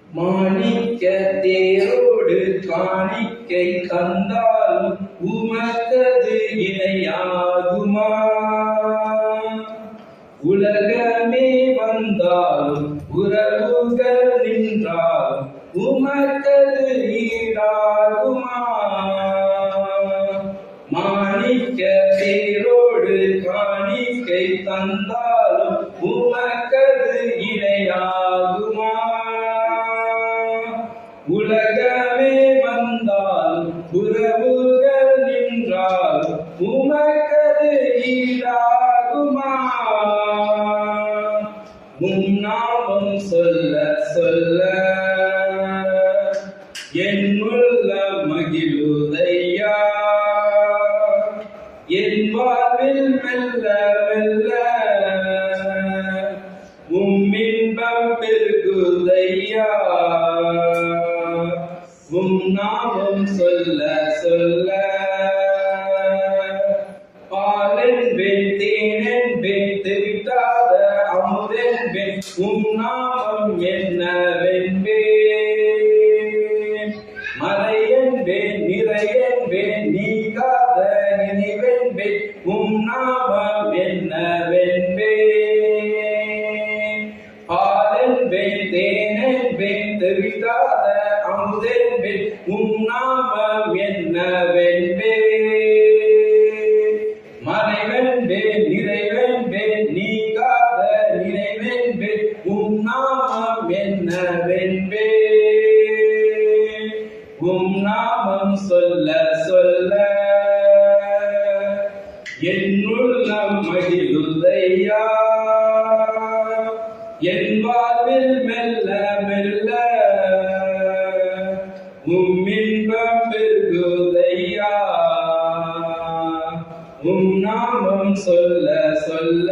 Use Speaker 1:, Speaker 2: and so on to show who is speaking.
Speaker 1: மாணிக்க தேரோடு காணிக்கை தந்தாலும் உமக்கது இணையாகுமா? உலகமே வந்தாலும் உறவுகள் நின்றாலும் உமக்கது ஈடாகுமா? மாணிக்க தேரோடு காணிக்கை தந்தாலும் உமக்கது இணையாகுமா? உலகமே வந்தாலும் உறவுகள் நின்றாலும் உமக்கது ஈடாகுமா? நாமம் சொல்ல சொல்ல என் உள்ள மகிழுதையா, என் வாழ்வில் மெல்ல மெல்ல இன்பம் பெருகுதையா. நாமம் சொல்ல சொல்ல பாலென்பேன் தேனென்பேன் தெரிவிக்காத அமுதென்பேன் நாமம் என்னவென்பேன். மறையென்பேன் நிறையென்பேன் நீங்காத நினைவென்பேன் நாமம் என்னவென்பேன். பாலென்பேன் தேனென்பேன் தெரிவிக்காத அமுதென்பேன் நாமம் என்னவென்பேன். மறைவென்பேன் நிறைவென்பேன் நீங்காத நினைவென்பேன் நாமம் என்னவென்பேன். நாமம் சொல்ல சொல்ல என் உள்ளம் மகிழுதையா, என் வாழ்வில் மெல்ல மெல்ல இன்பம் பெருகுதையா. நாமம் சொல்ல சொல்ல